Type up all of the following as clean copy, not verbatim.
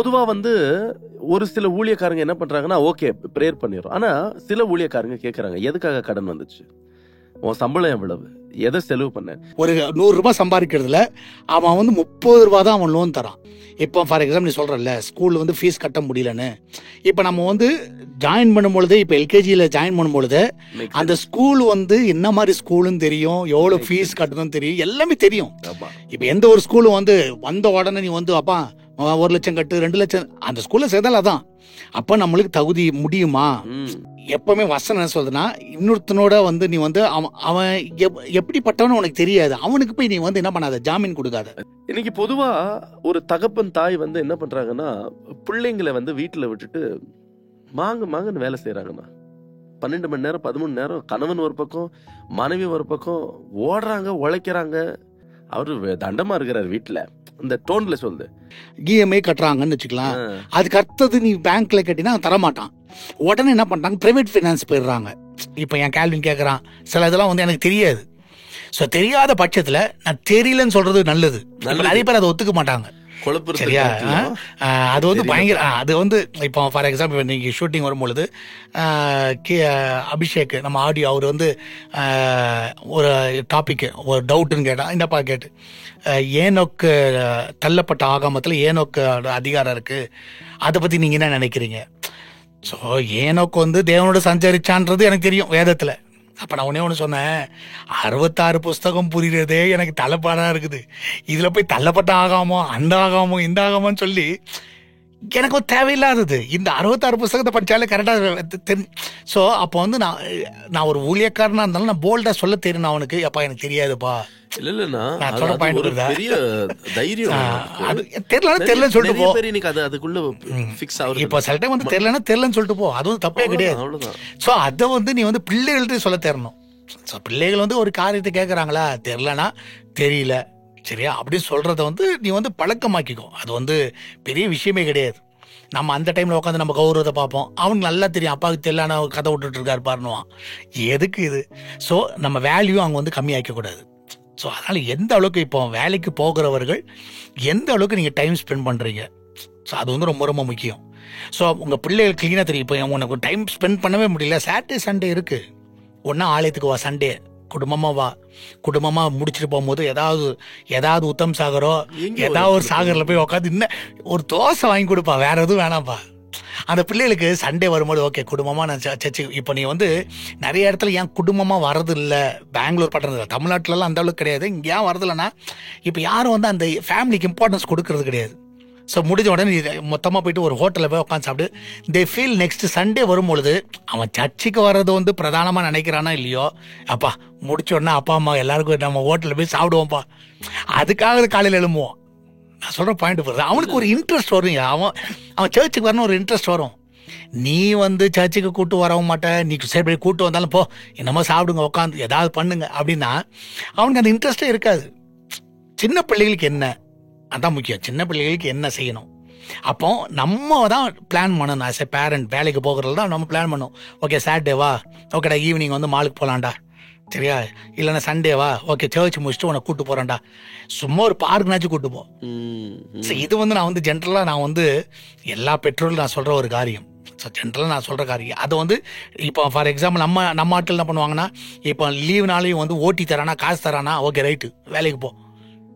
பொதுவா வந்து ஒரு சில ஊழியக்காரங்க என்ன பண்றாங்கன்னா, ஓகே பிரேயர் பண்ணிடுறோம். ஆனா சில ஊழியக்காரங்க கேட்கறாங்க, எதுக்காக கடன் வந்துச்சு, உன் சம்பளம் எவ்வளவு, எதை செலவு பண்ண. ஒரு 100 ரூபாய் சம்பாதிக்கிறதுல அவன் வந்து 30 ரூபா தான் அவன் லோன் தரான். இப்போ ஃபார் எக்ஸாம்பிள் நீ சொல்கிறல்ல ஸ்கூலில் வந்து ஃபீஸ் கட்ட முடியலன்னு. இப்போ நம்ம வந்து ஜாயின் பண்ணும்பொழுது, இப்போ எல்கேஜியில் ஜாயின் பண்ணும்பொழுது அந்த ஸ்கூல் வந்து என்ன மாதிரி ஸ்கூலுன்னு தெரியும், எவ்வளோ ஃபீஸ் கட்டணும்னு தெரியும், எல்லாமே தெரியும். இப்போ எந்த ஒரு ஸ்கூலும் வந்து வந்த உடனே நீ வந்து அப்பா 1 லட்சம் கட்டு 2 லட்சம், அந்த ஸ்கூலில் சேர்ந்தால் அதான். அப்போ நம்மளுக்கு தகுதி முடியுமா? எப்பவுமே வசனம் என்ன சொல்றதுன்னா, இன்னொருத்தனோட வந்து நீ வந்து அவன் எப்படிப்பட்டவனு உனக்கு தெரியாது, அவனுக்கு போய் நீ வந்து என்ன பண்ணாத, ஜாமீன் கொடுக்காத. இன்னைக்கு பொதுவா ஒரு தகப்பன் தாய் வந்து என்ன பண்றாங்கன்னா, பிள்ளைங்களை வந்து வீட்டுல விட்டுட்டு மாங்கன்னு வேலை செய்யறாங்கண்ணா. 12 மணி நேரம் 13 மணி நேரம் கணவன் ஒரு பக்கம், மனைவி ஒரு பக்கம் ஓடுறாங்க, உழைக்கிறாங்க. அவரு தண்டமா இருக்கிறாரு வீட்டுல. இந்த டோன்ல சொல்லுது இஎம்ஐ கட்டுறாங்கன்னு வச்சுக்கலாம். அதுக்கு அடுத்தது நீ பேங்க்ல கட்டினா அவன் தரமாட்டான். உடனே என்ன பண்றாங்க, பிரைவேட் ஃபைனான்ஸ் போயிடுறாங்க. இப்போ என் கேள்வின்னு கேட்குறான், சில இதெல்லாம் வந்து எனக்கு தெரியாது. ஸோ தெரியாத பட்சத்தில் நான் தெரியலன்னு சொல்றது நல்லது. நிறைய பேர் அதை ஒத்துக்க மாட்டாங்க. சரியா? அது வந்து பயங்கர, அது வந்து இப்போ ஃபார் எக்ஸாம்பிள் நீங்கள் ஷூட்டிங் வரும்பொழுது அபிஷேக் நம்ம ஆடியோ அவர் வந்து ஒரு டாபிக் ஒரு டவுட்டுன்னு கேட்டால், என்னப்பா கேட்டு ஏனோக்கு தள்ளப்பட்ட ஆகாமத்தில் ஏனோக்கு அதிகாரம் இருக்குது, அதை பற்றி நீங்கள் என்ன நினைக்கிறீங்க? ஸோ ஏனோக்கு வந்து தேவனோட சஞ்சரிச்சான்றது எனக்கு தெரியும் வேதத்தில். அப்போ நான் ஒன்று சொன்னேன், 66 புஸ்தகம் புரிகிறதே எனக்கு தலைப்பாடாக இருக்குது, இதில் போய் தள்ளப்பட்ட ஆகாமோ அந்த ஆகாமோ இந்த ஆகாமோன்னு சொல்லி எனக்கு தேவையில்லாதது. இந்த 66 புஸ்தகத்தை படித்தாலே கரெக்டாக ஸோ அப்போ வந்து நான் ஒரு ஊழியக்காரனாக இருந்தாலும் நான் போல்டாக சொல்ல தெரியும் அவனுக்கு, அப்பா எனக்கு தெரியாதுப்பா. பிள்ளைகள் வந்து ஒரு காரியத்தை கேட்கறாங்களா, தெரியலனா தெரியல, சரியா அப்படின்னு சொல்றத வந்து நீ வந்து பழக்கமாக்கிக்கோ. அது வந்து பெரிய விஷயமே கிடையாது. நம்ம அந்த டைம்ல உட்காந்து நம்ம கௌரவத்தை பார்ப்போம், அவனுக்கு நல்லா தெரியும் அப்பாவுக்கு தெரியல கதை விட்டுட்டு இருக்காரு பாருன்னுவான். எதுக்கு இது? ஸோ நம்ம வேல்யூ அவங்க வந்து கம்மியாக்க கூடாது. ஸோ அதனால் எந்த அளவுக்கு இப்போ வேலைக்கு போகிறவர்கள் எந்த அளவுக்கு நீங்கள் டைம் ஸ்பெண்ட் பண்ணுறீங்க, ஸோ அது வந்து ரொம்ப ரொம்ப முக்கியம். ஸோ உங்கள் பிள்ளைகள் க்ளீனாக தெரியும். இப்போ உனக்கு டைம் ஸ்பெண்ட் பண்ணவே முடியல, சாட்டர்டே சண்டே இருக்குது, ஒன்றா ஆலயத்துக்கு வா, சண்டே குடும்பமாக வா, குடும்பமாக முடிச்சுட்டு போகும்போது ஏதாவது உத்தம் சாகரோ ஏதாவது ஒரு சாகரில் போய் உட்காந்து இன்னும் ஒரு தோசை வாங்கி கொடுப்பா, வேற எதுவும் வேணாம்ப்பா. அந்த பிள்ளைகளுக்கு சண்டே வரும்போது ஓகே குடும்பமாக நான் சர்ச்சு. இப்போ நீ வந்து நிறைய இடத்துல ஏன் குடும்பமாக வரது இல்லை, பெங்களூர் பட்டணத்தில், தமிழ்நாட்டிலலாம் அந்த அளவுக்கு கிடையாது. இங்கே ஏன் வரது இல்லைன்னா, இப்போ யாரும் வந்து அந்த ஃபேமிலிக்கு இம்பார்ட்டன்ஸ் கொடுக்கறது கிடையாது. ஸோ முடிஞ்ச உடனே நீ மொத்தமாக போயிட்டு ஒரு ஹோட்டலில் போய் உட்காந்து சாப்பிட்டு தே ஃபீல் நெக்ஸ்ட் சண்டே வரும்பொழுது அவன் சர்ச்சுக்கு வர்றது வந்து பிரதானமாக நினைக்கிறானா இல்லையோ, அப்பா முடிச்ச உடனே அப்பா அம்மா எல்லாருக்கும் நம்ம ஹோட்டலில் போய் சாப்பிடுவோம்ப்பா, அதுக்காக காலையில் எழும்புவோம். நான் சொல்கிற பாயிண்ட் போடுறது அவனுக்கு ஒரு இன்ட்ரெஸ்ட் வரும். அவன் சர்ச்சுக்கு வரணும் ஒரு இன்ட்ரெஸ்ட் வரும். நீ வந்து சர்ச்சுக்கு கூட்டு வரவும் மாட்டேன், நீ சரி கூட்டு வந்தாலும் போ என்னமோ சாப்பிடுங்க உட்காந்து ஏதாவது பண்ணுங்க அப்படின்னா அவனுக்கு அந்த இன்ட்ரெஸ்டே இருக்காது. சின்ன பிள்ளைகளுக்கு என்ன அதான் முக்கியம், சின்ன பிள்ளைகளுக்கு என்ன செய்யணும். அப்போ நம்ம தான் பிளான் பண்ணணும். ஆஸ் எ பேரண்ட் வேலைக்கு போகிறது தான் நம்ம பிளான் பண்ணணும். ஓகே சாட்டர்டேவா, ஓகேடா ஈவினிங் வந்து மாலுக்கு போகலான்டா, சரியா, இல்லைன்னா சண்டேவா, ஓகே சர்ச் முடிச்சுட்டு உனக்கு கூட்டு போகிறேன்டா, சும்மா ஒரு பார்க்குனாச்சும் கூட்டு போ. ஸோ இது வந்து நான் வந்து ஜென்ரலாக நான் வந்து எல்லா பெற்றோர்களும் நான் சொல்கிற ஒரு காரியம். ஸோ ஜென்ரலாக நான் சொல்கிற காரியம் அதை வந்து இப்போ ஃபார் எக்ஸாம்பிள் நம்ம ஆட்கள் என்ன பண்ணுவாங்கன்னா, இப்போ லீவ்னாலையும் வந்து ஓட்டி தரானா காசு தரானா, ஓகே ரைட்டு வேலைக்கு போ.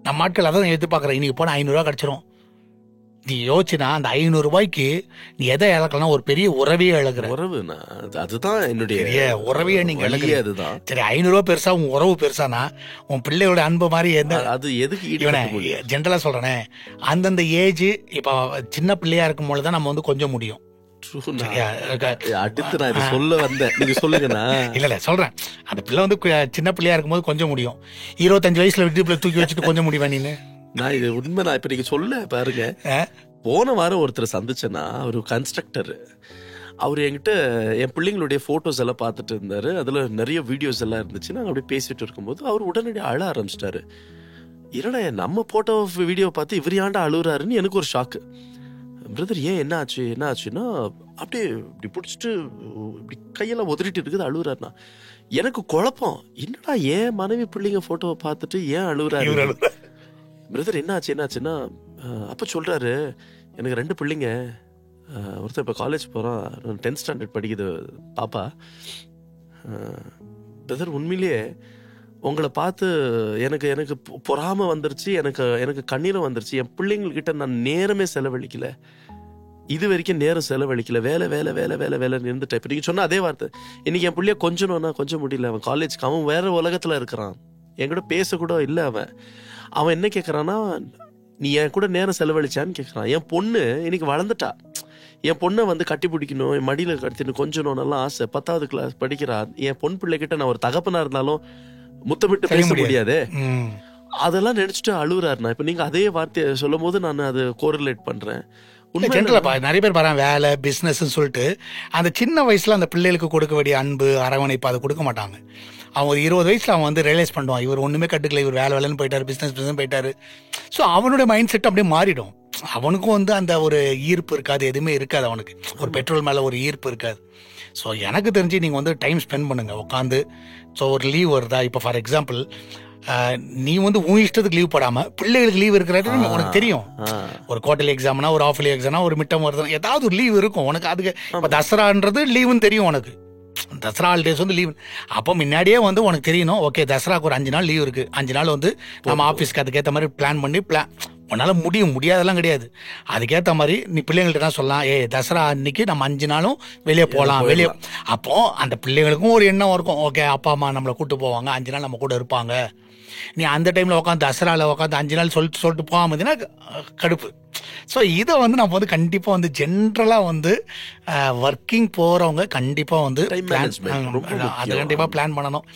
நம்ம ஆட்கள் அதான் எதிர்பார்க்குறேன், இன்றைக்கி போனால் 500 ரூபா கிடச்சிரும். நீ யோசிச்சுனா அந்த 500 ரூபாய்க்கு நீ எதை இழக்கலாம், ஒரு பெரிய உறவையே இழக்கிற. அதுதான் என்னுடைய உறவையே நீங்க இழக்கிறீங்க. அதுதான் சரி, 500 ரூபா பெருசா உன் உறவு பெருசானா உன் பிள்ளையோட அன்பு மாதிரி எந்த அது எதுக்கு ஜென்ரலா சொல்றேனே, அந்தந்த ஏஜ் இப்போ சின்ன பிள்ளையா இருக்கும் போதுதான் நம்ம வந்து கொஞ்சம் முடியும். அடுத்து நான் சொல்ல வந்தேன், நீங்க சொல்லுங்கண்ணா. இல்ல சொல்றேன், அந்த பிள்ளை வந்து சின்ன பிள்ளையா இருக்கும்போது கொஞ்சம் முடியும். 25 வயசுல விட்டு தூக்கி வச்சுட்டு கொஞ்சம் முடிவா நீனு? நான் இது உண்மை. நான் இப்ப நீங்க சொல்ல பாருங்க, போன வாரம் ஒருத்தர் சந்திச்சேன்னா, ஒரு கன்ஸ்ட்ரக்டர், அவர் என்கிட்ட என் பிள்ளைங்களுடைய போட்டோஸ் எல்லாம் பார்த்துட்டு இருந்தாரு, அதுல நிறைய வீடியோஸ் எல்லாம் இருந்துச்சு. நாங்கள் அப்படியே பேசிட்டு இருக்கும்போது அவர் உடனடியாக அழ ஆரம்பிச்சிட்டாரு. என்னடா நம்ம போட்டோ வீடியோ பார்த்து இவர் ஏன்டா அழுகுறாருன்னு எனக்கு ஒரு ஷாக்கு. பிரதர் ஏன் என்ன ஆச்சுன்னா அப்படியே இப்படி பிடிச்சிட்டு இப்படி கையெல்லாம் உதறிட்டு இருக்குது, அழுகுறாருனா எனக்கு குழப்பம். என்னடா ஏன் மனைவி பிள்ளைங்க போட்டோவை பார்த்துட்டு ஏன் அழுகுறாரு பிரதர், என்னாச்சுன்னா அப்ப சொல்றாரு, எனக்கு 2 பிள்ளைங்க. ஒருத்தர் இப்போ காலேஜ் போகிறான், 10th ஸ்டாண்டர்ட் படிக்குது பாப்பா. பிரதர், உண்மையிலேயே உங்களை பார்த்து எனக்கு எனக்கு பொறாமை வந்துருச்சு, எனக்கு கண்ணீரம் வந்துருச்சு. என் பிள்ளைங்கள்கிட்ட நான் நேரமே செலவழிக்கல, இது வரைக்கும் நேரம் செலவழிக்கல, வேலை வேலை வேலை வேலை வேலைன்னு இருந்துட்டேன். இப்போ நீங்கள் சொன்ன அதே வார்த்தை, இன்னைக்கு என் பிள்ளைய கொஞ்சணும்னா கொஞ்சம் முடியல. அவன் காலேஜ்க்கு, அவன் வேற உலகத்தில் இருக்கிறான், என்கூட பேசக்கூட இல்லை. அவன் என்ன கேட்குறான்னா, நீ என் கூட நேரம் செலவழிச்சான்னு கேட்குறான். என் பொண்ணு இன்னைக்கு வளர்ந்துட்டா. என் பொண்ணை வந்து கட்டி பிடிக்கணும், என் மடியில் கட்டின்னு கொஞ்சணும் நல்லா ஆசை. 10th கிளாஸ் படிக்கிறா. என் பொன் பிள்ளைகிட்ட நான் ஒரு தகப்பனா இருந்தாலும் முத்தமிட்டு பேச முடியாது. அதெல்லாம் நினைச்சிட்டு அழுகுறாருண்ணா. இப்ப நீங்க அதே வார்த்தையை சொல்லும் போது நான் அதை கோரிலேட் பண்றேன். நிறைய பேர் பாருங்க, வேலை பிசினஸ் சொல்லிட்டு அந்த சின்ன வயசுல அந்த பிள்ளைகளுக்கு கொடுக்க வேண்டிய அன்பு அரவணைப்பு அதை கொடுக்க மாட்டாங்க. அவன் ஒரு 20 வயசுல அவன் வந்து ரியலைஸ் பண்ணுவான், இவர் ஒண்ணுமே கட்டுக்கல, இவர் வேலை வேலைன்னு போயிட்டாரு, பிசினஸ் போயிட்டாரு. ஸோ அவனுடைய மைண்ட் செட் அப்படியே மாறிடும். அவனுக்கும் வந்து அந்த ஒரு ஈர்ப்பு இருக்காது, எதுவுமே இருக்காது அவனுக்கு. ஒரு பெட்ரோல் மேலே ஒரு ஈர்ப்பு இருக்காது. ஸோ எனக்கு தெரிஞ்சு நீங்கள் வந்து டைம் ஸ்பெண்ட் பண்ணுங்கள் உட்காந்து. ஸோ ஒரு லீவ் வருதா, இப்போ ஃபார் எக்ஸாம்பிள் நீ வந்து உன் இஷ்டத்துக்கு லீவ் போடாமல் பிள்ளைகளுக்கு லீவ் இருக்கிறது உனக்கு தெரியும். ஒரு குவார்டர்லி எக்ஸாம்னா, ஒரு ஆஃப்லி எக்ஸாம்னா, ஒரு மிட்டம் வருது, ஏதாவது ஒரு லீவ் இருக்கும் உனக்கு. அதுக்கு இப்போ தசரான்றது லீவுன்னு தெரியும் உனக்கு, தசரா ஹாலிடேஸ் வந்து லீவ். அப்போ முன்னாடியே வந்து உனக்கு தெரியணும், ஓகே தசராக்கு ஒரு 5 நாள் லீவ் இருக்குது, 5 நாள் வந்து நம்ம ஆஃபீஸ்க்கு அதுக்கேற்ற மாதிரி பிளான் பண்ணி உன்னால் முடியாதெல்லாம் கிடையாது. அதுக்கேற்ற மாதிரி நீ பிள்ளைங்கள்ட்ட தான் சொல்லலாம், தசரா அன்னைக்கு நம்ம 5 நாளும் வெளியே போகலாம், வெளியே. அப்போ அந்த பிள்ளைங்களுக்கும் ஒரு எண்ணம் இருக்கும், ஓகே அப்பா அம்மா நம்மளை கூப்பிட்டு போவாங்க, 5 நாள் நம்ம கூட இருப்பாங்க. நீ அந்த டைமில் உட்காந்து தசராவில் உட்காந்து 5 நாள் சொல்லிட்டு போகாமதுன்னா கடுப்பு. ஸோ இதை வந்து நம்ம வந்து கண்டிப்பாக வந்து ஜென்ரலாக வந்து ஒர்க்கிங் போகிறவங்க கண்டிப்பாக வந்து அதை கண்டிப்பாக பிளான் பண்ணணும்.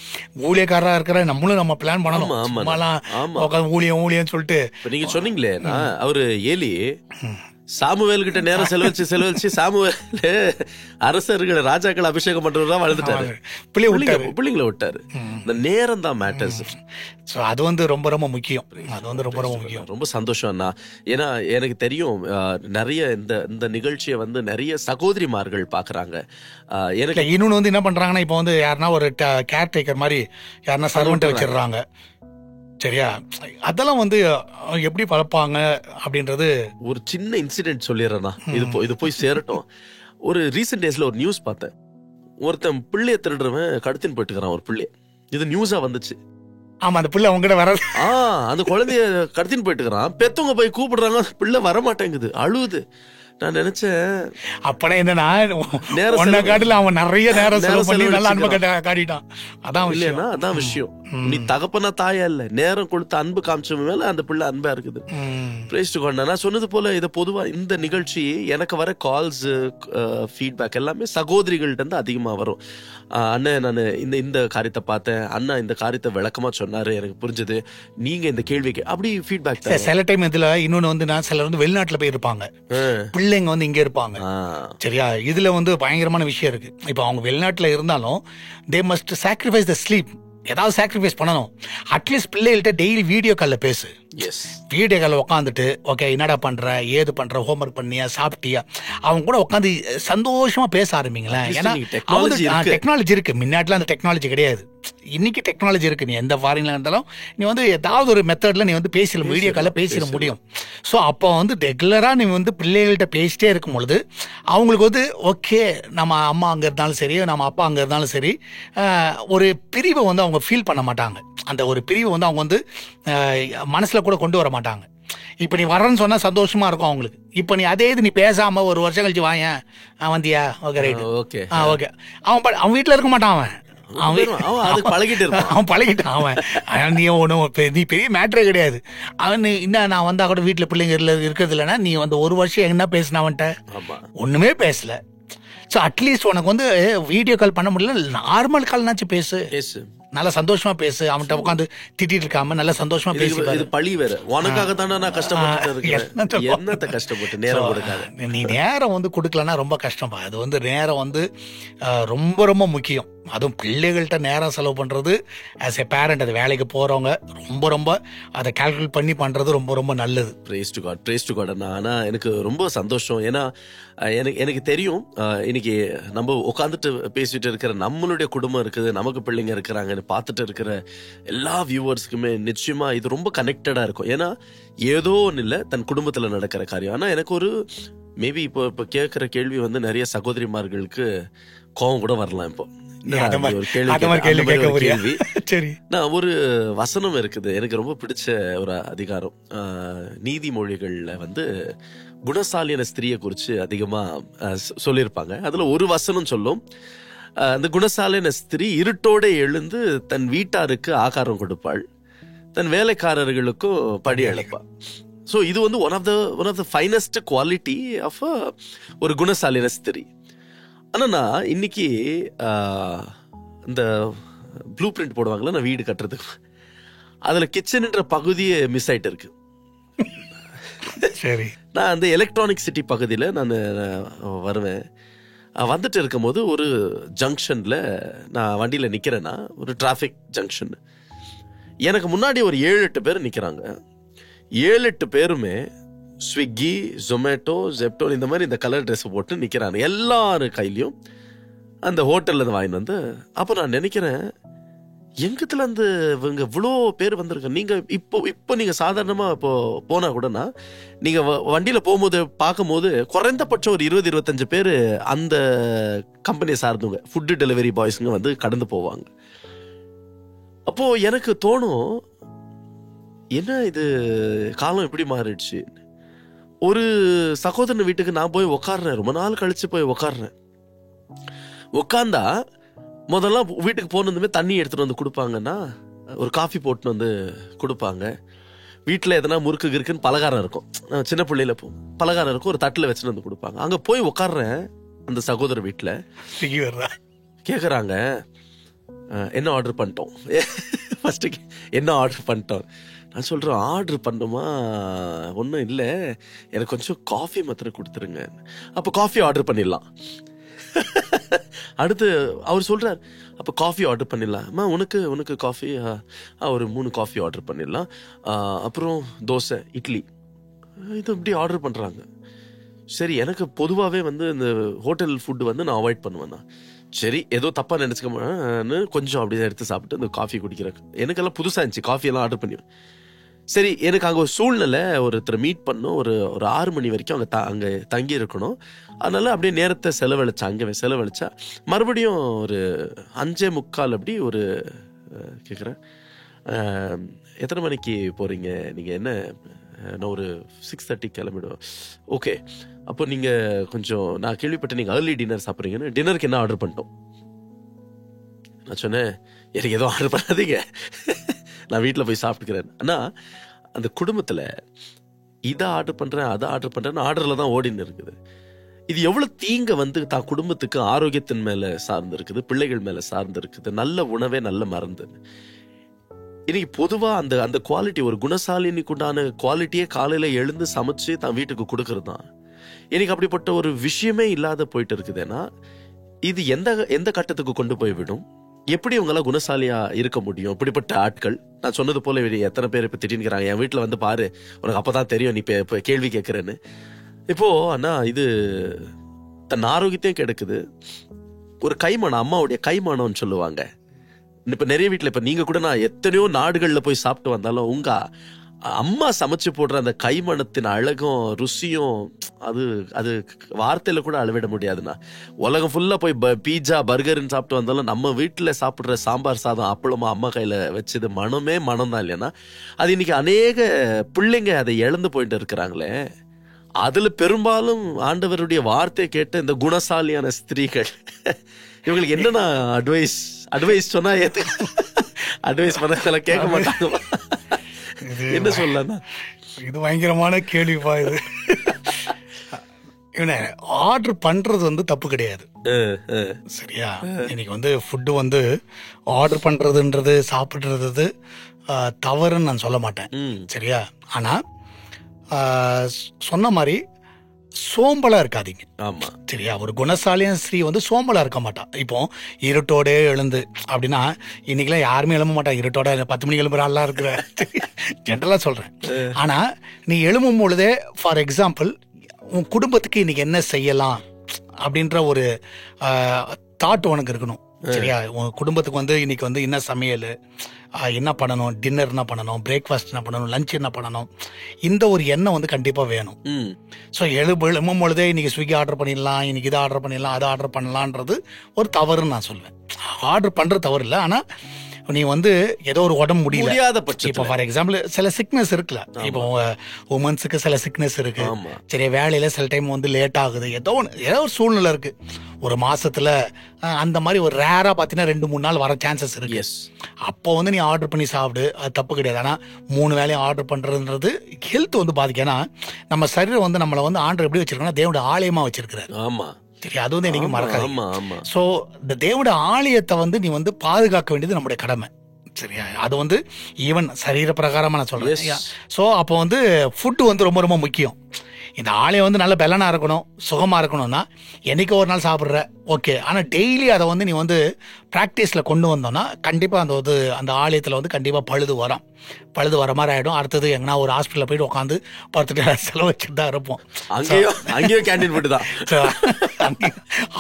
ஊழியக்காரராக இருக்கிற நம்மளும் நம்ம பிளான் பண்ணணும். சும்மாலாம் உட்காந்து ஊழியம் சொல்லிட்டு நீங்கள் சொன்னீங்களே, அவரு ஏலி சாமுவேல் கிட்ட நேரம் செலவழிச்சு சாமுவேல் அரசர்களை ராஜாக்கள் அபிஷேகம் பண்றதுதான் வாழ்ந்துட்டாரு, பிள்ளைங்களை விட்டாரு. இந்த நேரம் தான் மேட்டர்ஸ். அது வந்து ரொம்ப ரொம்ப முக்கியம். அது வந்து ரொம்ப ரொம்ப முக்கியம். ரொம்ப சந்தோஷம் அண்ணா. ஏன்னா எனக்கு தெரியும் நிறைய இந்த நிகழ்ச்சியை வந்து நிறைய சகோதரிமார்கள் பாக்குறாங்க. எனக்கு இன்னொன்னு வந்து என்ன பண்றாங்கன்னா, இப்போ வந்து யாருன்னா ஒரு கேர் டேக்கர் மாதிரி யாருன்னா சர்வெண்ட் வச்சிடுறாங்க, சரியா? அதெல்லாம் வந்து எப்படி பழப்பாங்க அப்படின்றது ஒரு சின்ன இன்சிடென்ட் சொல்லிடுறேன்னா, இது போய் சேரட்டும். ஒரு ரீசெண்ட் டேஸ்ல ஒரு நியூஸ் பார்த்தேன். ஒருத்தன் பிள்ளைய திருடுறவன் கடத்தின்னு போயிட்டுக்கிறான் ஒரு பிள்ளைய. இது நியூஸா வந்துச்சு. ஆமா, அந்த பிள்ளை அவங்க கிட்ட வர அந்த குழந்தைய கடத்தின்னு போயிட்டுக்கிறான். பெத்தவங்க போய் கூப்பிடுறாங்க, பிள்ளை வரமாட்டேங்குது, அழுவுது. நான் நினைச்சேன் அப்படே என்னன்னா காட்டுல அவன் நிறைய நேரம் செலவு பண்ணி நல்லா அன்பு காட்டிட்டான். அதான் இல்லையா, அதான் விஷயம். நீ தகப்பனா தாயா இல்ல, நேரம் கொடுத்து அன்பு காமிச்ச மேல அந்த பிள்ளை அன்பா இருக்குது. நான் சொன்னது போல இதை பொதுவா இந்த நிகழ்ச்சி எனக்கு வர கால்ஸ் ஃபீட்பேக் எல்லாமே சகோதரிகள்ட்ட இருந்து அதிகமா வரும். அண்ணன் நான் இந்த காரியத்தை பார்த்தேன், அண்ணா இந்த காரியத்தை விளக்கமா சொன்னாரு, எனக்கு புரிஞ்சது, நீங்க இந்த கேள்விக்கு அப்படி ஃபீட்பேக். சில டைம் இதுல இன்னொன்னு வந்து நான் சிலர் வந்து வெளிநாட்டுல போய் இருப்பாங்க, பிள்ளைங்க வந்து இங்க இருப்பாங்க, சரியா? இதுல வந்து பயங்கரமான விஷயம் இருக்கு. இப்ப அவங்க வெளிநாட்டுல இருந்தாலும் they must sacrifice the sleep. ஏதாவது சாக்ரிஃபைஸ் பண்ணணும். அட்லீஸ்ட் பிள்ளைகள்கிட்ட டெய்லி வீடியோ காலில் பேசு. வீடியோ காலில் உட்காந்துட்டு, ஓகே என்னடா பண்ற, ஏது பண்ற, ஹோம்ஒர்க் பண்ணியா, சாப்பிட்டியா, அவங்க கூட உட்காந்து சந்தோஷமா பேச ஆரம்பிங்களேன். ஏன்னா டெக்னாலஜி இருக்கு. முன்னாடிலாம் அந்த டெக்னாலஜி கிடையாது. இன்னைக்கு டெக்னாலஜி இருக்கு. நீ எந்த ஃபாரின்ல இருந்தாலும் நீ வந்து ஏதாவது ஒரு மெத்தட்ல நீ வந்து பேசல, வீடியோ காலில் பேசிட முடியும். ஸோ அப்போ வந்து ரெகுலரா நீ வந்து பிள்ளைகள்கிட்ட பேசிட்டே இருக்கும் பொழுது அவங்களுக்கு வந்து ஓகே நம்ம அம்மா அங்கே இருந்தாலும் சரி, நம்ம அப்பா அங்கே இருந்தாலும் சரி, ஒரு பிரிவை வந்து அவங்க ஃபீல் பண்ண மாட்டாங்க. அந்த ஒரு பிரிவை வந்து அவங்க வந்து மனசுல கூட கொண்டு வர மாட்டாங்க. இப்போ நீ வரேன்னு சொன்னா சந்தோஷமா இருக்கும் அவங்களுக்கு. இப்போ நீ அதே இது நீ பேசாம ஒரு வருஷம் கழிச்சு வாயேன், வந்தியா, ஓகே ரைட், ஓகே ஓகே, அவன் வீட்டில் இருக்க மாட்டான். அவன் பழகிட்டான். அவன் நீ பெரிய மேட்டரே கிடையாது. அவன் இன்னும் நான் வந்தா கூட வீட்டுல பிள்ளைங்க இருக்கிறது இல்லைன்னா நீ வந்து ஒரு வருஷம் என்ன பேசின அவன்கிட்ட ஒண்ணுமே பேசல. ஸோ அட்லீஸ்ட் உனக்கு வந்து வீடியோ கால் பண்ண முடியல, நார்மல் கால்னாச்சும் பேசு, நல்லா சந்தோஷமா பேசு. அவன்கிட்ட உட்காந்து திட்டிட்டு இருக்காம நல்லா சந்தோஷமா பேசி. பழி வேற உனக்காக தானே நான் கஷ்டப்பட்டு நேரம் கொடுக்காத. நீ நேரம் வந்து கொடுக்கலன்னா ரொம்ப கஷ்டம். அது வந்து நேரம் வந்து ரொம்ப ரொம்ப முக்கியம். அதுவும் பிள்ளைகள்கிட்ட நேரம் செலவு பண்ணுறது ஆஸ் எ பேரண்ட், அது வேலைக்கு போகிறவங்க ரொம்ப அதை கால்குலேட் பண்ணி பண்ணுறது ரொம்ப நல்லது. ப்ரேஸ் டு காட் அண்ணா. ஆனால் எனக்கு ரொம்ப சந்தோஷம். ஏன்னா எனக்கு தெரியும் இன்னைக்கு நம்ம உட்காந்துட்டு பேசிட்டு இருக்கிற நம்மளுடைய குடும்பம் இருக்குது, நமக்கு பிள்ளைங்க இருக்கிறாங்கன்னு பார்த்துட்டு இருக்கிற எல்லா வியூவர்ஸ்க்குமே நிச்சயமா இது ரொம்ப கனெக்டடாக இருக்கும். ஏன்னா ஏதோ ஒன்று இல்லை, தன் குடும்பத்தில் நடக்கிற காரியம். ஆனால் எனக்கு ஒரு மேபி இப்போ கேட்குற கேள்வி வந்து நிறைய சகோதரிமார்களுக்கு கோவம் கூட வரலாம். இப்போ கேள்வி நான் ஒரு வசனம் இருக்குது, எனக்கு ரொம்ப பிடிச்ச ஒரு அதிகாரம். நீதிமொழிகள்ல வந்து குணசாலியான ஸ்திரியை குறிச்சு அதிகமா சொல்லியிருப்பாங்க. அதுல ஒரு வசனம் சொல்லும், அந்த குணசாலியான ஸ்திரீ இருட்டோட எழுந்து தன் வீட்டாருக்கு ஆகாரம் கொடுப்பாள், தன் வேலைக்காரர்களுக்கும் படி அழைப்பாள். ஸோ இது வந்து one of the finest quality of ஒரு குணசாலியான ஸ்திரீ. ஆனா இன்னைக்கு இந்த ப்ளூ பிரிண்ட் போடுவாங்களா நான் வீடு கட்டுறதுக்கு, அதுல கிச்சன்ன்ற பகுதியே மிஸ் ஆயிட்டு இருக்கு. சரி, நான் அந்த எலக்ட்ரானிக் சிட்டி பகுதியில் நான் வருவேன். வந்துட்டு இருக்கும் போது ஒரு ஜங்ஷன்ல நான் வண்டியில நிக்கிறேன்னா, ஒரு டிராஃபிக் ஜங்ஷன், எனக்கு முன்னாடி ஒரு 7-8 பேர் நிக்கிறாங்க. 7-8 பேருமே ஸ்விக்கி, ஜொமேட்டோ, ஜெப்டோ இந்த மாதிரி இந்த கலர் ட்ரெஸ் போட்டு நிக்கிறாங்க. எல்லாரு கையிலையும் அந்த ஹோட்டல்ல இருந்து வாங்கிட்டு வந்து. அப்போ நான் நினைக்கிறேன், எங்கத்துல இருந்து இவங்க இவ்வளோ பேர் வந்திருக்க. நீங்க இப்போ நீங்க சாதாரணமா இப்போ போனா கூடனா, நீங்க வண்டியில போகும்போது பார்க்கும்போது குறைந்தபட்சம் ஒரு 20-25 பேர் அந்த கம்பெனியை சார்ந்தவங்க, ஃபுட்டு டெலிவரி பாய்ஸுங்க வந்து கடந்து போவாங்க. அப்போ எனக்கு தோணும், என்ன இது காலம் எப்படி மாறிடுச்சு. ஒரு சகோதரன் வீட்டுக்கு நான் போய் உக்காடுறேன், ரொம்ப நாள் கழிச்சு போய் உக்காடுறேன். உக்காந்தா முதல்ல வீட்டுக்கு போனதுமே தண்ணி எடுத்துட்டு வந்து கொடுப்பாங்கன்னா, ஒரு காஃபி போட்டுன்னு வந்து கொடுப்பாங்க. வீட்டில் எதனா முறுக்கு இருக்குன்னு பலகாரம் இருக்கும், சின்ன பிள்ளையில பலகாரம் இருக்கும், ஒரு தட்டில் வச்சுட்டு வந்து கொடுப்பாங்க. அங்கே போய் உக்காடுறேன் அந்த சகோதர வீட்டில். கேட்குறாங்க, என்ன ஆர்டர் பண்ணிட்டோம், ஃபர்ஸ்ட்டு என்ன ஆர்டர் பண்ணிட்டோம். நான் சொல்கிறேன், ஆர்டர் பண்ணுமா, ஒன்றும் இல்லை, எனக்கு கொஞ்சம் காஃபி மாத்திரம் கொடுத்துருங்க. அப்போ காஃபி ஆர்டர் பண்ணிடலாம். அடுத்து அவர் சொல்கிறார், அப்போ காஃபி ஆர்டர் பண்ணிடலாம். அம்மா உனக்கு காஃபி, ஒரு 3 காஃபி ஆர்டர் பண்ணிடலாம். அப்புறம் தோசை, இட்லி, இது இப்படி ஆர்டர் பண்ணுறாங்க. சரி, எனக்கு பொதுவாகவே வந்து இந்த ஹோட்டல் ஃபுட்டு வந்து நான் அவாய்ட் பண்ணுவேன் தான். சரி, ஏதோ தப்பாக நினச்சிக்கமான்னு கொஞ்சம் அப்படியே எடுத்து சாப்பிட்டு இந்த காஃபி குடிக்கிறேன். எனக்கெல்லாம் புதுசாக இருந்துச்சு, காஃபியெல்லாம் ஆர்டர் பண்ணி. சரி, எனக்கு அங்கே ஒரு சூழ்நிலை, ஒருத்தரை மீட் பண்ணணும், ஒரு 6 மணி வரைக்கும் அங்கே தங்கி இருக்கணும். அதனால அப்படியே நேரத்தை அங்கே செலவழிச்சா மறுபடியும் ஒரு 5:45 அப்படி ஒரு கேட்குறேன், எத்தனை மணிக்கு போகிறீங்க நீங்கள், என்ன, நான் ஒரு 6:30 கிளம்பிடுவேன். ஓகே, அப்போ நீங்கள் கொஞ்சம், நான் கேள்விப்பட்டேன் நீங்கள் ஏர்லி டின்னர் சாப்பிட்றீங்கன்னு. டின்னருக்கு என்ன ஆர்டர் பண்ணிட்டோம். நான் சொன்னேன், எனக்கு எதுவும் ஆர்டர் பண்ணாதீங்க, நான் வீட்டில் போய் சாப்பிட்டுக்கிறேன். ஆனால் அந்த குடும்பத்தில் இதை ஆர்டர் பண்ணுறேன், அதை ஆர்டர் பண்ணுறேன்னு ஆர்டரில் தான் ஓடின்னு இருக்குது. இது எவ்வளோ தீங்க வந்து தான் குடும்பத்துக்கு ஆரோக்கியத்தின் மேலே சார்ந்து இருக்குது, பிள்ளைகள் மேலே சார்ந்து இருக்குது. நல்ல உணவே நல்ல மருந்து. இன்னைக்கு பொதுவாக அந்த குவாலிட்டி, ஒரு குணசாலினிக்கு உண்டான குவாலிட்டியே காலையில் எழுந்து சமைச்சு தான் வீட்டுக்கு கொடுக்கறது தான். எனக்கு அப்படிப்பட்ட ஒரு விஷயமே இல்லாத போயிட்டு இருக்குதுன்னா, இது எந்த கட்டத்துக்கு கொண்டு போய் விடும்? எப்படி இவங்கெல்லாம் குணசாலியா இருக்க முடியும்? இப்படிப்பட்ட ஆட்கள், நான் சொன்னது போல எத்தனை பேர் இப்ப திட்டின்னுக்கிறாங்க, என் வீட்டுல வந்து பாரு, உனக்கு அப்பதான் தெரியும் நீ இப்ப கேள்வி கேட்கறேன்னு. இப்போ அண்ணா, இது தன் ஆரோக்கியத்தையும் கெடுக்குது. ஒரு கைமானம், அம்மாவுடைய கைமானம்னு சொல்லுவாங்க. இப்ப நிறைய வீட்டுல, இப்ப நீங்க கூட, நான் எத்தனையோ நாடுகள்ல போய் சாப்பிட்டு வந்தாலும் உங்க அம்மா சமைச்சு போடுற அந்த கைமணத்தின் அழகும் ருசியும் அது வார்த்தையில கூட அளவிட முடியாதுண்ணா. உலகம் ஃபுல்லா போய் பீட்சா பர்கர்ன்னு சாப்பிட்டு வந்தாலும் நம்ம வீட்டுல சாப்பிடுற சாம்பார் சாதம் அப்பளமா அம்மா கையில வச்சது மனமே மனம் தான் இல்லைன்னா. அது இன்னைக்கு அநேக பிள்ளைங்க அதை இழந்து போயிட்டு இருக்கிறாங்களே. அதுல பெரும்பாலும் ஆண்டவருடைய வார்த்தையை கேட்ட இந்த குணசாலியான ஸ்திரீகள், இவங்களுக்கு என்னன்னா அட்வைஸ் சொன்னா அட்வைஸ் பண்ண கேட்க மாட்டாங்க. என்ன சொல்லலாம், இது பயங்கரமான கேள்விப்பா. இது ஆர்டர் பண்றது வந்து தப்பு கிடையாது, சரியா? இன்னைக்கு வந்து ஃபுட்டு வந்து ஆர்டர் பண்றதுன்றது, சாப்பிடுறது தவறுன்னு நான் சொல்ல மாட்டேன், சரியா? ஆனா சொன்ன மாதிரி சோம்பலா இருக்காதீங்க. ஆமா சரியா? ஒரு குணசாலியான ஸ்திரீ வந்து சோம்பலா இருக்க மாட்டா. இப்போ இருட்டோட எழுந்து அப்படின்னா இன்னைக்கெல்லாம் யாருமே எழும்ப மாட்டா. இருட்டோட 10 மணிக்கு எழும்புற ஆள்லாம் இருக்கிற ஜென்ரலா சொல்றேன். ஆனா நீ எழும்பும் பொழுதே ஃபார் எக்ஸாம்பிள் உன் குடும்பத்துக்கு இன்னைக்கு என்ன செய்யலாம் அப்படின்ற ஒரு தாட் உனக்கு இருக்கணும். சரியா? உன் குடும்பத்துக்கு வந்து இன்னைக்கு வந்து என்ன சமையல், என்ன பண்ணணும், டின்னர் என்ன பண்ணணும், பிரேக்ஃபாஸ்ட் என்ன பண்ணணும், லஞ்ச் என்ன பண்ணணும், இந்த ஒரு எண்ணம் வந்து கண்டிப்பா வேணும். ஸோ எழும்பும் பொழுதே இன்னைக்கு ஸ்விக்கி ஆர்டர் பண்ணிடலாம், இன்னைக்கு இதை ஆர்டர் பண்ணிடலாம், அதை ஆர்டர் பண்ணலான்றது ஒரு தவறுன்னு நான் சொல்லுவேன். ஆர்டர் பண்றது தவறு இல்லை, ஆனா நீ வந்து ஏதோ ஒரு உடம்பு முடியாத பட்சம், இப்போ ஃபார் எக்ஸாம்பிள் சில சிக்னஸ் இருக்குல்ல, இப்போ உமன்ஸுக்கு சில சிக்னஸ் இருக்கு. சரி, வேலையில சில டைம் வந்து லேட் ஆகுது, ஏதோ ஒரு சூழ்நிலை இருக்கு. ஒரு மாசத்துல அந்த மாதிரி ஒரு ரேரா பாத்தீங்கன்னா 2-3 நாள் வர சான்சஸ் இருக்கு. அப்போ வந்து நீ ஆர்டர் பண்ணி சாப்பிடு, அது தப்பு கிடையாது. ஆனா 3 வேலையும் ஆர்டர் பண்றதுன்றது ஹெல்த் வந்து பாதிக்கும். ஏன்னா நம்ம சரீரம் வந்து நம்மளை வந்து ஆண்டர் எப்படி வச்சிருக்கோம்னா தேவனுடைய ஆலயமா வச்சிருக்கிறாரு. ஆமா, சரி, அது வந்து எனக்கு மறக்காது. சோ இந்த தேவனுடைய ஆலயத்தை வந்து நீ வந்து பாதுகாக்க வேண்டியது நம்முடைய கடமை. சரியா? அது வந்து ஈவன் சரீர பிரகாரமா நான் சொல்றேன். சோ அப்போ வந்து ஃபுட்டு வந்து ரொம்ப ரொம்ப முக்கியம். இந்த ஆலயம் வந்து நல்ல பலனா இருக்கணும், சுகமா இருக்கணும்னா என்னைக்கு ஒரு நாள் சாப்பிட்ற ஓகே. ஆனால் டெய்லி அதை வந்து நீ வந்து ப்ராக்டிஸில் கொண்டு வந்தோன்னா கண்டிப்பாக அந்த ஆலயத்தில் வந்து கண்டிப்பாக பழுது வர மாதிரி ஆகிடும். அடுத்தது எங்கன்னா ஒரு ஹாஸ்பிட்டலில் போயிட்டு உட்காந்து 10 செலவச்சுட்டு தான் இருப்போம். அங்கேயும் கேண்டீன் ஃபுட்டு தான்,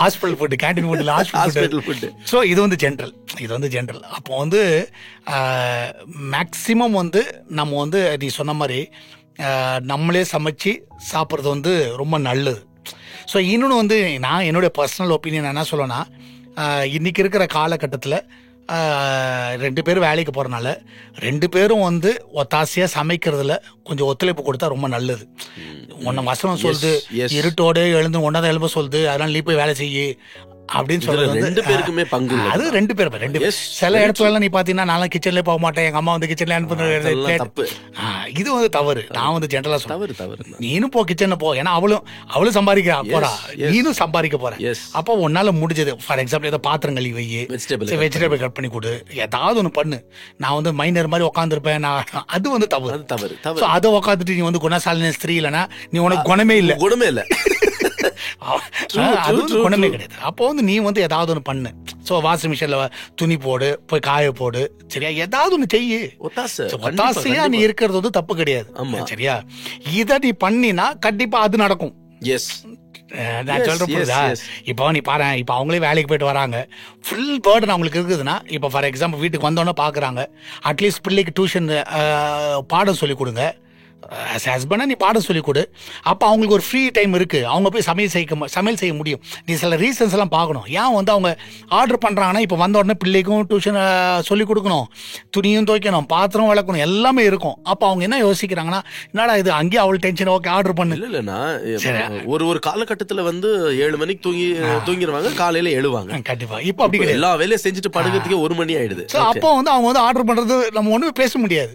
ஹாஸ்பிட்டல் ஃபுட்டு, கேண்டீன் ஃபுட்டு இல்லை, ஹாஸ்பிட்டல் ஃபுட்டு. ஸோ இது வந்து ஜென்ரல். அப்போ வந்து மேக்சிமம் வந்து நம்ம வந்து நீ சொன்ன மாதிரி நம்மளே சமைச்சு சாப்பிட்றது வந்து ரொம்ப நல்லது. ஸோ இன்னொன்று வந்து நான் என்னுடைய பர்சனல் ஒப்பீனியன் என்ன சொல்லுவேன்னா, இன்றைக்கி இருக்கிற காலகட்டத்தில் 2 பேரும் வேலைக்கு போகிறனால 2 பேரும் வந்து ஒத்தாசையாக சமைக்கிறதுல கொஞ்சம் ஒத்துழைப்பு கொடுத்தா ரொம்ப நல்லது. ஒன்றை வசனம் சொல்லுது, இருட்டோடு எழுந்து ஒன்றா எழும்ப சொல்லுது, அதனால் நீ போய் வேலை செய்யு அப்படின்னு சொல்றது 2 பேருக்குமே பங்கு. அது 2 பேர் சில இடத்துல நீ பாத்தீங்கன்னா நான் கிச்சன்ல போக மாட்டேன், எங்க அம்மா வந்து கிச்சன்ல அனுப்புறது, இது வந்து தவறு. நான் வந்து ஜென்ரலா சொல்றேன், நீனும் போ கிச்சன்ல போ, ஏன்னா அவளும் சம்பாதிக்கிறா போறா, நீனும் சம்பாதிக்க போற. அப்போ உன்னால முடிஞ்சது ஃபார் எக்ஸாம்பிள் ஏதோ பாத்திரம் கழுவி வை, வெஜிடபிள் கட் பண்ணி கொடு, ஏதாவது ஒண்ணு பண்ணு. நான் வந்து மைனர் மாதிரி உட்காந்துருப்பேன், அது வந்து தவறு. அதை உட்காந்துட்டு நீ வந்து குணசாலின ஸ்திரீ இல்லைன்னா நீ உனக்கு குணமே இல்லை. அது வந்து குணமே கிடையாது. அப்போ வந்து நீ வந்து ஏதாவது ஒன்று பண்ணு. ஸோ வாஷிங் மிஷின்ல துணி போடு, போய் காய போடு, சரியா? ஏதாவது ஒன்று செய்யு. ஒத்தாசையா நீ இருக்கிறது வந்து தப்பு கிடையாது, சரியா? இதை நீ பண்ணினா கண்டிப்பா அது நடக்கும். நான் சொல்றேன் புரியுதா? இப்போ நீ பாரு, இப்போ அவங்களே வேலைக்கு போயிட்டு வராங்க, ஃபுல் பேர்டன் அவங்களுக்கு இருக்குதுன்னா, இப்போ ஃபார் எக்ஸாம்பிள் வீட்டுக்கு வந்தோன்னே பாக்குறாங்க, அட்லீஸ்ட் பிள்ளைக்கு டியூஷன் பாடம் சொல்லி கொடுங்க. ஹஸ்பண்டா நீ பாடம் சொல்லி கொடு. அப்போ அவங்களுக்கு ஒரு ஃப்ரீ டைம் இருக்கு, அவங்க போய் சமையல் செய்ய முடியும். நீ சில ரீசன்ஸ் எல்லாம் பார்க்கணும். ஏன் வந்து அவங்க ஆர்டர் பண்றாங்கன்னா, இப்போ வந்த உடனே பிள்ளைக்கும் டியூஷன் சொல்லி கொடுக்கணும், துணியும் துவைக்கணும், பாத்திரம் விளக்கணும், எல்லாமே இருக்கும். அப்போ அவங்க என்ன யோசிக்கிறாங்கன்னா, என்னடா இது அங்கேயே அவள் டென்ஷன், ஓகே ஆர்டர் பண்ணு. இல்லைன்னா ஒரு காலகட்டத்தில் வந்து 7 மணிக்கு தூங்கிடுவாங்க, காலையில எழுவாங்க. கண்டிப்பா இப்போ அப்படி கிடையாது. எல்லா வேலையும் செஞ்சுட்டு படுக்கிறதுக்கு 1 மணி ஆயிடுது. அப்போ வந்து அவங்க வந்து ஆர்டர் பண்றது நம்ம ஒண்ணுமே பேச முடியாது.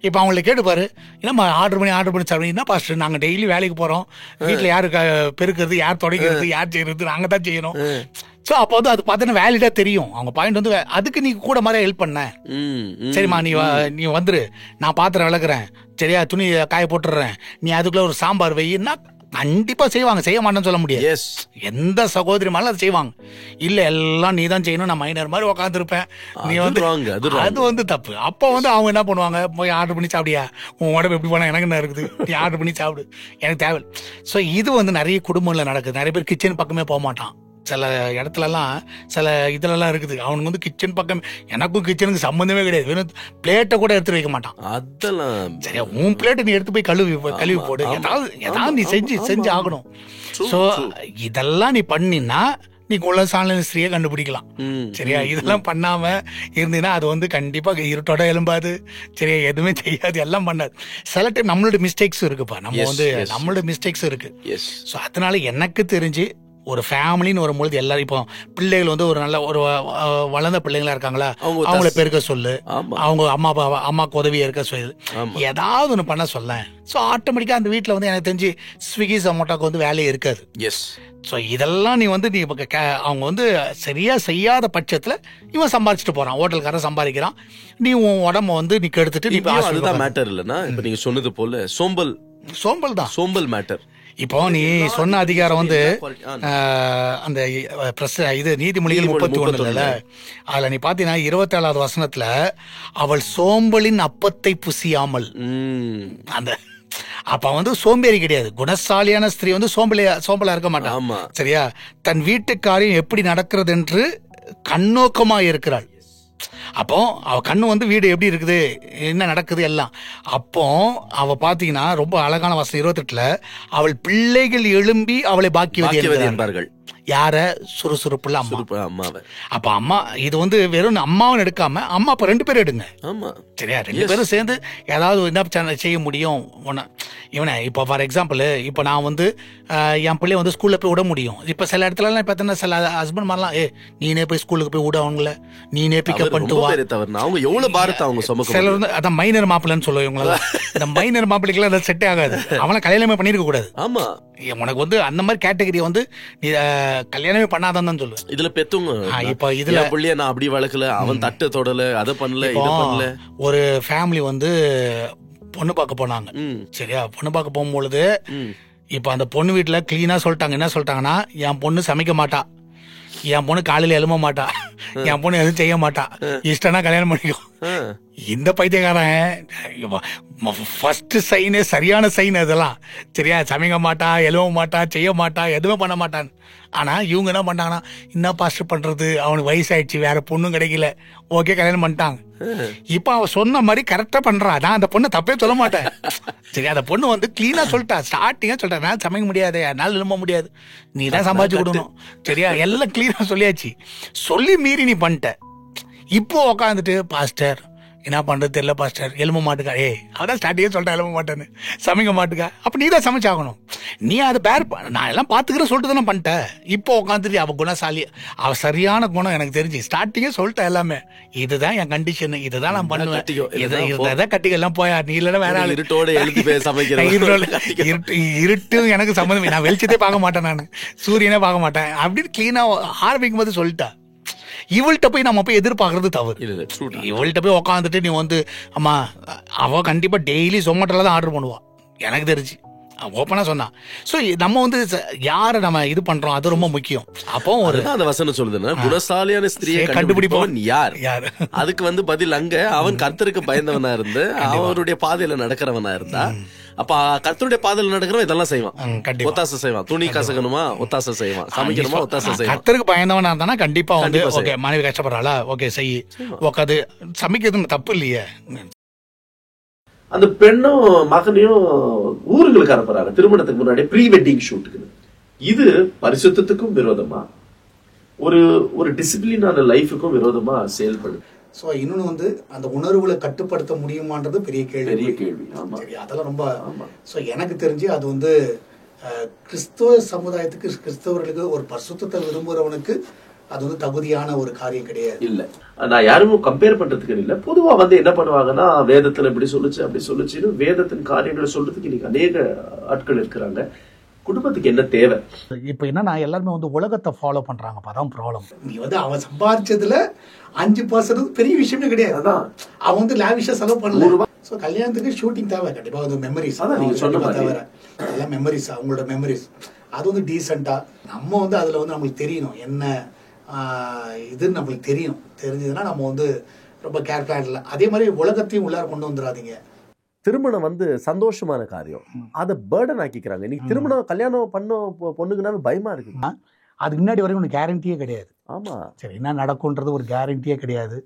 இப்போ அவங்களை கேட்டு பாரு, என்னம்மா ஆர்டர் பண்ணி சாப்பிடுங்க, பாஸ்டர் நாங்க டெய்லி வேலைக்கு போறோம், வீட்டுல யாரு பெருக்கிறது, யார் துடைக்கிறது, யார் செய்யறது, நாங்க தான் செய்யணும். சோ அப்போ வந்து அது பார்த்தீங்கன்னா வேலிடா தெரியும். அவங்க பாயிண்ட் வந்து அதுக்கு நீ கூட மாதிரி ஹெல்ப் பண்ண, சரிம்மா நீ வந்துரு, நான் பாத்திரம் விளக்குறேன், சரியா, துணி காய போட்டுறேன், நீ அதுக்குள்ள ஒரு சாம்பார் வையின்னா கண்டிப்பா செய்வாங்க, செய்ய மாட்டேன்னு சொல்ல முடியாது. எந்த சகோதரி மேலும் அதை செய்வாங்க. இல்ல எல்லாம் நீ தான் செய்யணும், நான் மைனர் மாதிரி உட்காந்துருப்பேன், நீ வந்து அது வந்து தப்பு. அப்போ வந்து அவங்க என்ன பண்ணுவாங்க, போய் ஆர்டர் பண்ணி சாப்பிடியா, உன் உடம்பு எப்படி போனா எனக்கு என்ன இருக்குது, நீ ஆர்டர் பண்ணி சாப்பிடு, எனக்கு தேவை. ஸோ இது வந்து நிறைய குடும்பங்கள்ல நடக்குது. நிறைய பேர் கிச்சன் பக்கமே போக மாட்டான். சில இடத்துலலாம் சில இதுலலாம் இருக்குது, அவனுக்கு வந்து கிச்சன் பக்கம், எனக்கும் கிச்சனுக்கு சம்மந்தமே கிடையாது, வெறும் பிளேட்டை கூட எடுத்து வைக்க மாட்டான். அதெல்லாம் சரியா, உன் பிளேட்டை நீ எடுத்து போய் கழுவி போடு, ஏதாவது நீ செஞ்சு ஆகணும். ஸோ இதெல்லாம் நீ பண்ணினா நீ குணசாலின ஸ்திரீயை கண்டுபிடிக்கலாம், சரியா? இதெல்லாம் பண்ணாம இருந்தீங்கன்னா அது வந்து கண்டிப்பா இருட்டோட எழும்பாது, சரியா, எதுவுமே செய்யாது, எல்லாம் பண்ணாது. சில டைம் நம்மளோட மிஸ்டேக்ஸ் இருக்குப்பா, நம்மளோட மிஸ்டேக்ஸ் இருக்கு. ஸோ அதனால எனக்கு தெரிஞ்சு ஒரு ஃபேமிலின்னு வரும்பொழுது எல்லாரும், இப்போ பிள்ளைகள் வந்து ஒரு நல்ல ஒரு வளர்ந்த பிள்ளைங்களா இருக்காங்களா, அவங்கள பெருக்க சொல்லு, அவங்க அம்மாவுக்கு உதவியா இருக்க சொல்லு, ஏதாவது ஒன்று பண்ண சொல்ல. ஸோ ஆட்டோமேட்டிக்கா அந்த வீட்டில் வந்து எனக்கு தெரிஞ்சு ஸ்விக்கி ஜொமேட்டோக்கு வந்து வேலையே இருக்காது. ஸோ இதெல்லாம் நீ அவங்க வந்து சரியா செய்யாத பட்சத்தில் இவன் சம்பாதிச்சுட்டு போறான், ஹோட்டல்காரன் சம்பாதிக்கிறான், நீ உன் உடம்ப வந்து நீ கெடுத்துட்டு நீ. அதுதான் மேட்டர் இல்லைன்னா, இப்போ நீங்க சொன்னது போல சோம்பல் தான், சோம்பல் மேட்டர். இப்போ நீ சொன்ன அதிகாரம் வந்து அந்த இது நீதிமொழிகள் 31 அதுல நீ பாத்தீங்கன்னா 27வது வசனத்துல அவள் சோம்பலின் அப்பத்தை புசியாமல் அந்த அப்ப வந்து சோம்பேறி கிடையாது. குணசாலியான ஸ்திரீ வந்து சோம்பலா இருக்க மாட்டான். சரியா? தன் வீட்டு காரியம் எப்படி நடக்கிறது என்று கண்ணோக்கமா இருக்கிறாள். அப்போ அவ கண்ணு வந்து வீடு எப்படி இருக்குது, என்ன நடக்குது எல்லாம். அப்போ அவ பாத்தீங்கன்னா ரொம்ப அழகான வசனம் 28ல அவள் பிள்ளைகள் எழும்பி அவளை பாக்கியவதி என்பார்கள். யார? சுறுசுறுப்புள்ள அம்மா. அப்ப அம்மா இது வந்து வெறும் அம்மாவும் எடுக்காம அம்மா அப்ப 2 பேரும் எடுங்க. சரியா? 2 பேரும் சேர்ந்து ஏதாவது என்ன செய்ய முடியும். இவனை இப்போ ஃபார் எக்ஸாம்பிள் இப்போ நான் வந்து என் பிள்ளைய வந்து ஸ்கூல்ல போய் விட முடியும். இப்ப சில இடத்துலலாம் பார்த்தீங்கன்னா சில ஹஸ்பண்ட் மாதிரிலாம் நீனே போய் ஸ்கூலுக்கு போய் விட அவங்கள, நீனே பிக்கப் பண்ணிட்டு வா. சிலர் வந்து அதான் மைனர் மாப்பிள்ளைன்னு சொல்லுவோம் இவங்களெல்லாம். இந்த மைனர் மாப்பிள்ளைக்கெல்லாம் அதை செட்டே ஆகாது. அவனை கல்யாணமே பண்ணிருக்க கூடாது. ஆமா, உனக்கு வந்து அந்த மாதிரி கேட்டகரி வந்து நீ கல்யாணமே பண்ணாதான் சொல்லுவேன். இதுல பெத்தவங்க இப்ப இதுல பிள்ளைய நான் அப்படி வளர்க்கல, அவன் தட்டு தொடல, அதை பண்ணல, இதை பண்ணல. ஒரு ஃபேமிலி வந்து பொண்ணு பார்க்க போனாங்க. சரியா? பொண்ணு பார்க்க போகும்பொழுது இப்ப அந்த பொண்ணு வீட்டுல கிளீனா சொல்லிட்டாங்க. என்ன சொல்லிட்டாங்கன்னா, என் பொண்ணு சமைக்க மாட்டா, என் பொண்ணு காலையில எழும்ப மாட்டா, என் பொண்ணு எதுவும் செய்ய மாட்டா, இஷ்டம்னா கல்யாணம் பண்ணிக்கும். இந்த பைத்தியக்காரன் ஃபர்ஸ்ட் சைனே சரியான சைன் அதெல்லாம். சரியா? சமைக்க மாட்டா, எழுவ மாட்டா, செய்ய மாட்டா, எதுவுமே பண்ண மாட்டான். ஆனா இவங்க என்ன பண்ணாங்கன்னா, என்ன பாஸ்டர் பண்றது, அவனுக்கு வயசாயிடுச்சு, வேற பொண்ணும் கிடைக்கல, ஓகே கல்யாணம் பண்ணிட்டாங்க. இப்ப அவ சொன்ன மாதிரி கரெக்டா பண்றா. நான் அந்த பொண்ணை தப்பே சொல்ல மாட்டேன். சரி, அந்த பொண்ணு வந்து கிளீனா சொல்லிட்டா, ஸ்டார்டிங்கா சொல்லிட்டா, நான் சமைக்க முடியாது, என்னால் எழும்ப முடியாது, நீ தான் சம்பாதிச்சு கொடுக்கணும். சரியா? எல்லாம் கிளீனா சொல்லியாச்சு. சொல்லி மீறி நீ பண்ணிட்ட. இப்போ உக்காந்துட்டு பாஸ்டர் என்ன பண்றது தெரியல பாஸ்டர், எழும்ப மாட்டுக்கா. அதான் ஸ்டார்டிங்கே சொல்லிட்டேன், எழும்ப மாட்டேன்னு, சமைக்க மாட்டுக்கா. அப்ப நீ தான் சமைச்சாகணும். நீ அதை நான் எல்லாம் பாத்துக்கிறேன் சொல்லிட்டு தானே பண்ணிட்டேன். இப்போ உட்காந்துட்டு அவ குணசாலி, அவ சரியான குணம் எனக்கு தெரிஞ்சு. ஸ்டார்டிங்கே சொல்லிட்டேன் எல்லாமே, இதுதான் என் கண்டிஷன், இதுதான் நான் பண்ணுவேன், இதான் கட்டிக்க எல்லாம் போயா, நீ இல்லைன்னா வேற ஆளு. இருட்டு எனக்கு சம்மந்தம், நான் வெளிச்சத்தே பார்க்க மாட்டேன், நான் சூரியனே பார்க்க மாட்டேன் அப்படின்னு கிளீனா ஆரம்பிக்கும் போது சொல்லிட்டா. இவள்கிட்ட போய் நம்ம போய் எதிர்பார்க்கறது தவறு. இவள்கிட்ட போய் உக்காந்துட்டு நீ வந்து அம்மா, அவ கண்டிப்பா டெய்லி சொமேட்டோல தான் ஆர்டர் பண்ணுவா எனக்கு தெரிஞ்சு, ஓப்பனா சொன்னா. சோ நம்ம வந்து யாரை நம்ம இது பண்றோம் அது ரொம்ப முக்கியம். அப்போ ஒரு அந்த வசனம் சொல்லுதுன்னா, குணசாலியான ஸ்திரியை கண்டுபிடிப்பவன் யார்? அதுக்கு வந்து பதில் அங்க அவன் கர்த்தருக்கு பயந்தவனா இருந்து அவருடைய பாதையில நடக்கிறவனா இருந்தா, அப்ப கர்த்தருடைய பாதையில நடக்கிறவன் இதெல்லாம் செய்வான், ஒத்தாசை செய்வான். துணி கசகணுமா ஒத்தாசை செய்வான், சமைக்கணுமா ஒத்தாசை செய்வான். கர்த்தருக்கு பயந்தவனா இருந்தானா கண்டிப்பா வந்து ஓகே, மனைவி கஷ்டப்படுறாளா, ஓகே செய், உட்காந்து சமைக்கிறது தப்பு இல்லையே. அந்த பெண்ணும் மகனையும் ஊர்களுக்கு அனுப்புறாங்க திருமணத்துக்கு முன்னாடி ப்ரீ வெட்டிங் ஷூட்டுக்கு. இது பரிசுத்தத்துக்கும் விரோதமா, ஒரு டிசிப்ளினான லைஃபுக்கும் விரோதமா செயல்படுது. ஸோ இன்னொன்று வந்து அந்த உணர்வுகளை கட்டுப்படுத்த முடியுமான்றது பெரிய கேள்வி. ஆமா, அதெல்லாம் ரொம்ப. ஸோ எனக்கு தெரிஞ்சு அது வந்து கிறிஸ்தவ சமுதாயத்துக்கு, கிறிஸ்தவர்களுக்கு, ஒரு பரிசுத்தத்தை விரும்புகிறவனுக்கு அது வந்து தகுதியான ஒரு காரியம் கிடையாது. இல்ல, நான் யாரும் கம்பேர் பண்றதுக்கு இல்ல. பொதுவா வந்து என்ன பண்ணுவாங்கன்னா, வேதத்துல இப்படி சொல்லுச்சு அப்படி சொல்லுச்சுன்னு வேதத்தின் காரியங்களை சொல்றதுக்கு இன்னைக்கு அநேக ஆட்கள் இருக்கிறாங்க. குடும்பத்துக்கு என்ன தேவை? இப்ப என்னன்னா எல்லாருமே வந்து உலகத்தை ஃபாலோ பண்றாங்க. அதான் ப்ராப்ளம். நீ வந்து அவன் சம்பாதிச்சதுல 5% பெரிய விஷயமே கிடையாது. அதான் அவன் வந்து லாவிஷா செலவு பண்ணல. ஸோ கல்யாணத்துக்கு ஷூட்டிங் தேவை கண்டிப்பா, அது மெமரிஸ். நீங்க சொன்ன தவிர அதெல்லாம் மெமரிஸ், அவங்களோட மெமரிஸ். அது வந்து டீசெண்டா நம்ம வந்து அதுல வந்து நம்மளுக்கு தெரியணும் என்ன இதுன்னு நம்மளுக்கு தெரிஞ்சதுன்னா நம்ம வந்து ரொம்ப கேர்ஃபுல்லா இல்லை. அதே மாதிரி உலகத்தையும் உள்ளார கொண்டு வந்துடாதீங்க. திருமணம் வந்து சந்தோஷமான காரியம், அதை பேர்டன் ஆக்கிக்கிறாங்க. இன்னைக்கு திருமணம் கல்யாணம் பண்ண பொண்ணுக்குனாவே பயமா இருக்கு. அதுக்கு முன்னாடி வரைக்கும் ஒன்று கேரண்டியே கிடையாது. ஆமா, சரி, என்ன நடக்கும்ன்றது ஒரு கேரண்டியே கிடையாது.